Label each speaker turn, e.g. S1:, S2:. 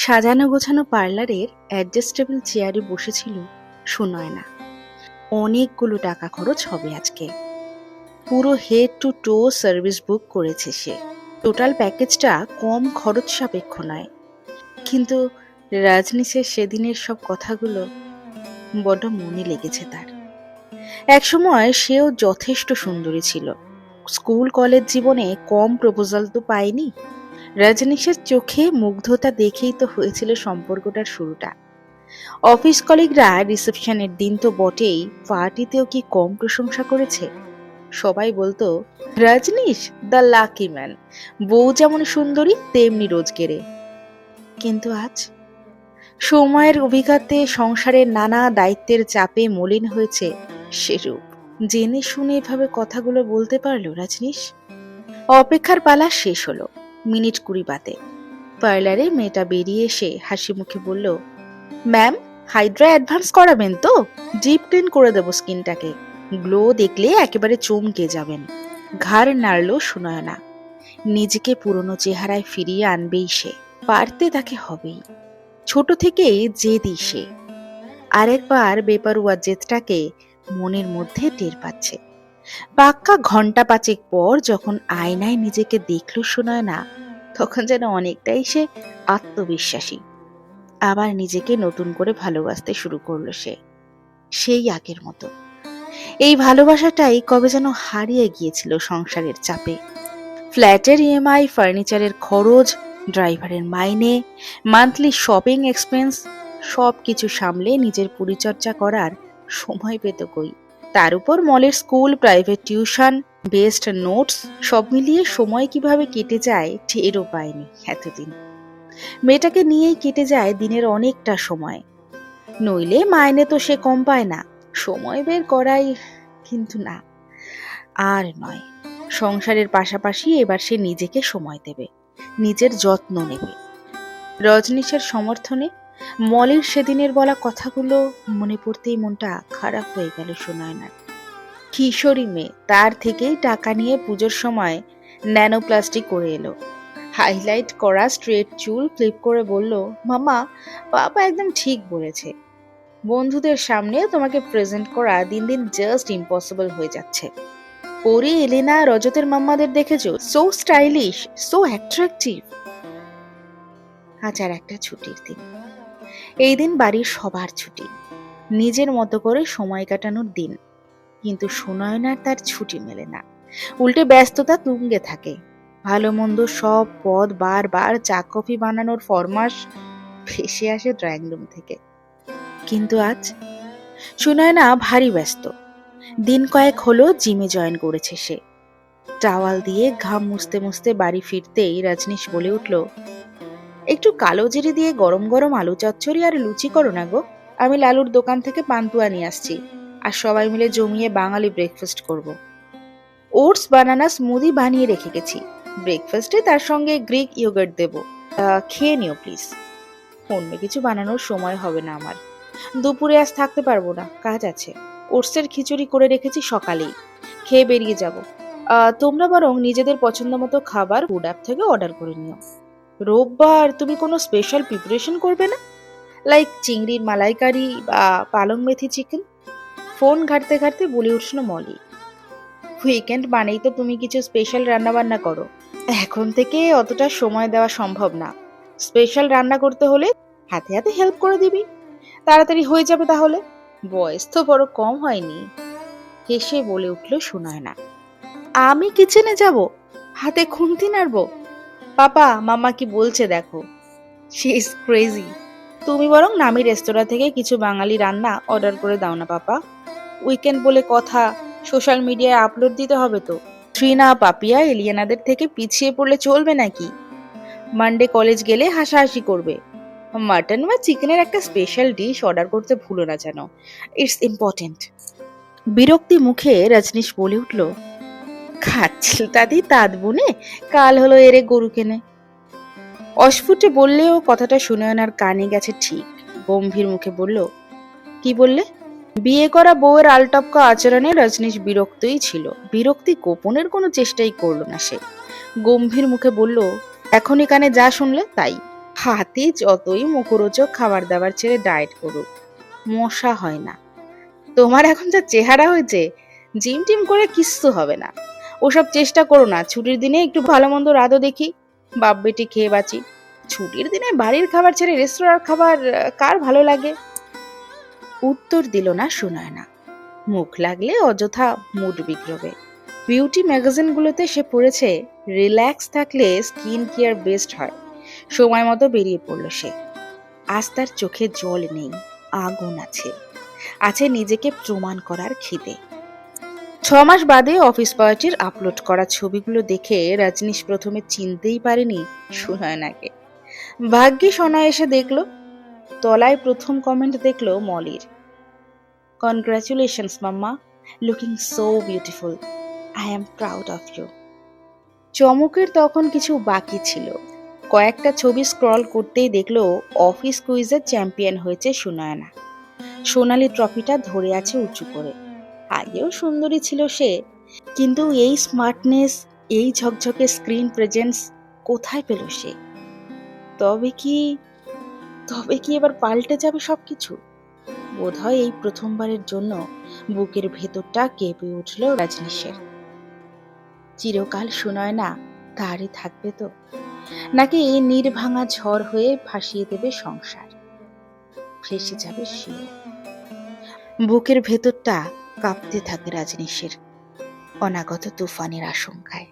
S1: সাজানো গোছানো পার্লারের অ্যাডজাস্টেবল চেয়ারে বসেছিল সুনয়না। অনেকগুলো টাকা খরচ হবে আজকে। পুরো head to to service book করেছে সে। টোটাল প্যাকেজটা কম খরচ সাপেক্ষ নয়, কিন্তু রাজনীশের সেদিনের সব কথাগুলো বড্ড মনে লেগেছে তার। একসময় সেও যথেষ্ট সুন্দরী ছিল। স্কুল কলেজ জীবনে কম প্রপোজাল তো পায়নি। রজনীশের চোখে মুগ্ধতা দেখেই তো হয়েছিল সম্পর্কটার শুরুটা। অফিস কলিগরা রিসেপশনের দিন তো বটেই, পার্টিতেও কি কম প্রশংসা করেছে। সবাই বলতো, রজনীশ দ্য লাকি ম্যান, বউ যেমন সুন্দরী তেমনি রোজগেরে। কিন্তু আজ সময়ের অভিঘাতে সংসারের নানা দায়িত্বের চাপে মলিন হয়েছে সে রূপ। জেনে শুনে এভাবে কথাগুলো বলতে পারলো রজনীশ? অপেক্ষার পালা শেষ হলো। মিনিট 20 বাদে পার্লারে মেয়েটা বেরিয়ে এসে হাসি মুখে বলল, ম্যাম, হাইড্রা অ্যাডভান্স করাবেন তো? ডিপ ক্লিন করে দেবো স্কিনটাকে। গ্লো দেখলে একেবারে চমকে যাবেন। ঘাড় নাড়ল সুনয়না। নিজেকে পুরনো চেহারায় ফিরিয়ে আনবেই সে, পারতে তাকে হবেই। ছোট থেকেই জেদি সে। আরেকবার বেপারুয়া জেদটাকে মনের মধ্যে টের পাচ্ছে। পাক্কা ঘন্টা 5 পর যখন আয়নায় নিজেকে দেখল সুনয়না, তখন যেন অনেকটাই সে আত্মবিশ্বাসী। আবার নিজেকে নতুন করে ভালোবাসতে শুরু করলো সে, সেই আগের মতো। এই ভালোবাসাটাই কবে যেন হারিয়ে গিয়েছিল সংসারের চাপে। ফ্ল্যাটের ইএমআই, ফার্নিচারের খরচ, ড্রাইভারের মাইনে, মান্থলি শপিং এক্সপেন্স, সবকিছু সামলে নিজের পরিচর্যা করার সময় পেত কই। তার উপর মলের school, private tuition, best notes, সব মিলিয়ে সময় কিভাবে কেটে যায় টেরও পায়নি এতদিন। মেয়েটাকে নিয়েই কেটে যায় দিনের অনেকটা সময়। নইলে মাইনে তো সে কম পায় না, সময় বের করাই। কিন্তু না, আর নয়। সংসারের পাশাপাশি এবার সে নিজেকে সময় দেবে, নিজের যত্ন নেবে। রজনীশের সমর্থনে মলির সেদিনের বলা কথাগুলো মনে পড়তেই মনটা খারাপ হয়ে গেল সুনয়নার। কিশোরী মেয়ে, তার থেকেই টাকা নিয়ে পুজোর সময় ন্যানোপ্লাস্টিক করে এলো। হাইলাইট করা স্ট্রেট চুল ফ্লিপ করে বলল, মামা, বাবা একদম ঠিক বলেছে। বন্ধুদের সামনে তোমাকে প্রেজেন্ট করা দিন দিন জাস্ট ইম্পসিবল হয়ে যাচ্ছে। পরি, এলেনা, রজতের মাম্মাদের দেখেছো? So stylish, so attractive. আজ আর একটা ছুটির দিন। এই দিন বাড়ির সবার ছুটি, নিজের মতো করে সময় কাটানোর দিন। কিন্তু সুনয়নার তার ছুটি মেলে না, উল্টে ব্যস্ততা তুঙ্গে থাকে। ভালো মন্দ সব পদ বারবার চা কফি বানানোর ফরমাস ভেসে আসে ড্রয়িং রুম থেকে। কিন্তু আজ সুনয়না ভারী ব্যস্ত। দিন কয়েক হলো জিমে জয়েন করেছে সে। টাওয়াল দিয়ে ঘাম মুছতে মুছতে বাড়ি ফিরতেই রজনীশ বলে উঠল, একটু কালো জিরে দিয়ে গরম গরম আলু চচ্চড়ি আর লুচি করো না গো। আমি লালুর দোকান থেকে পান্তুয়া নিয়ে আসছি, আর সবাই মিলে জমিয়ে বাঙালি ব্রেকফাস্ট করব। ওটস বানানা স্মুদি বানিয়ে রেখে গেছি। ব্রেকফাস্টে তার সঙ্গে গ্রিক ইয়োগার্ট দেবো, খেয়ে নিও প্লিজ। অন্য কিছু বানানোর সময় হবে না আমার। দুপুরে আজ থাকতে পারবো না, কাজ আছে। ওটসের খিচুড়ি করে রেখেছি সকালেই, খেয়ে বেরিয়ে যাব। তোমরা বরং নিজেদের পছন্দ মতো খাবার ফুড অ্যাপ থেকে অর্ডার করে নিও। রোববার তুমি কোনো স্পেশাল প্রিপারেশন করবে না? লাইক চিংড়ির মালাইকারি বা পালং মেথি চিকেন? ফোন ঘাটতে ঘাটতে বলে উঠল মলি, উইকেন্ড মানেই তো তুমি কিছু স্পেশাল রান্না বান্না করো। এখন থেকে অতটা সময় দেওয়া সম্ভব না। স্পেশাল রান্না করতে হলে হাতে হাতে হেল্প করে দিবি, তাড়াতাড়ি হয়ে যাবে তাহলে। বয়স তো বড় কম হয়নি। হেসে বলে উঠল সুনয়না, আমি কিচেনে যাব? হাতে খুন্তি নাড়বো? পাপা মামা কি বলছে দেখো। She is crazy. তুমি বরং নামি রেস্তোরাঁ থেকে কিছু বাঙালি রান্না অর্ডার করে দাও না পাপা। উইকেন্ড বলে কথা, সোশ্যাল মিডিয়ায় আপলোড দিতে হবে তো। ট্রিনা, পাপিয়া, এলিয়ানাদের থেকে পিছিয়ে পড়লে চলবে নাকি? মানডে কলেজ গেলে হাসাহাসি করবে। মাটন বা চিকেনের একটা স্পেশাল ডিশ অর্ডার করতে ভুলো না যেন, ইটস ইম্পর্টেন্ট। বিরক্তি মুখে রজনীশ বলে উঠল, খাচ্ছিল দাদি তাঁত বুনে, কাল হলো এরে গরু কেনে। অস্ফুটে বললেও কথাটা সুনয়নার কানে গেছে ঠিক। গম্ভীর মুখে বলল, কি বললে? বিয়ে করা বউয়ের আলটপকা আচরণে রজনীশ বিরক্তই ছিল। বিরক্তি গোপনের কোনো চেষ্টাই করলো না সে। গম্ভীর মুখে বলল, এখনই কানে যা শুনলে তাই। হাতি যতই মুখরোচক খাবার দাবার ছেড়ে ডায়েট করুক, মশা হয় না। তোমার এখন যা চেহারা হয়েছে, জিম টিম করে কিচ্ছু হবে না। ওসব চেষ্টা করো না। ছুটির দিনে একটু ভালো মন্দ রাঁধো দেখি, বাপ বেটি খেয়ে বাঁচি। ছুটির দিনে বাড়ির খাবার ছেড়ে রেস্তোরাঁর খাবার কার ভালো লাগে? উত্তর দিল না সুনয়না। মুখ লাগলে অযথা মুড বিগড়বে। বিউটি ম্যাগাজিনগুলোতে সে পড়েছে, রিল্যাক্স থাকলে স্কিন কেয়ার বেস্ট হয়। সময় মতো বেরিয়ে পড়ল সে। আজ তার চোখে জল নেই, আগুন আছে। আছে নিজেকে প্রমাণ করার খিদে। 6 মাস বাদে অফিস পার্টির আপলোড করা ছবিগুলো দেখে রজনীশ প্রথমে চিনতেই পারেনি সুনয়নাকে। ভাগ্যে সোনা এসে দেখলো। তলায় প্রথম কমেন্ট দেখলো মলির, congratulations mamma, looking so beautiful, I am proud of you. চমকের তখন কিছু বাকি ছিল। কয়েকটা ছবি স্ক্রল করতেই দেখলো অফিস কুইজের চ্যাম্পিয়ন হয়েছে সুনয়না। সোনালি ট্রফিটা ধরে আছে উঁচু করে। আগেও সুন্দরী ছিল সে, কিন্তু এই স্মার্টনেস, এই ঝকঝকে স্ক্রিন প্রেজেন্স কোথায় পেল সে? তবে কি তবে কি এবার পাল্টে যাবে সবকিছু? বোধহয় এই প্রথমবারের জন্য বুকের ভেতরটা কেঁপে উঠল রজনীশের। চিরকাল সুনয়না তারই থাকবে তো, নাকি এই নির্ভাঙা ঝড় হয়ে ভাসিয়ে দেবে সংসার? ভেসে যাবে সে। বুকের ভেতরটা কাঁপতে থাকে রজনীশের অনাগত তুফানের আশঙ্কায়।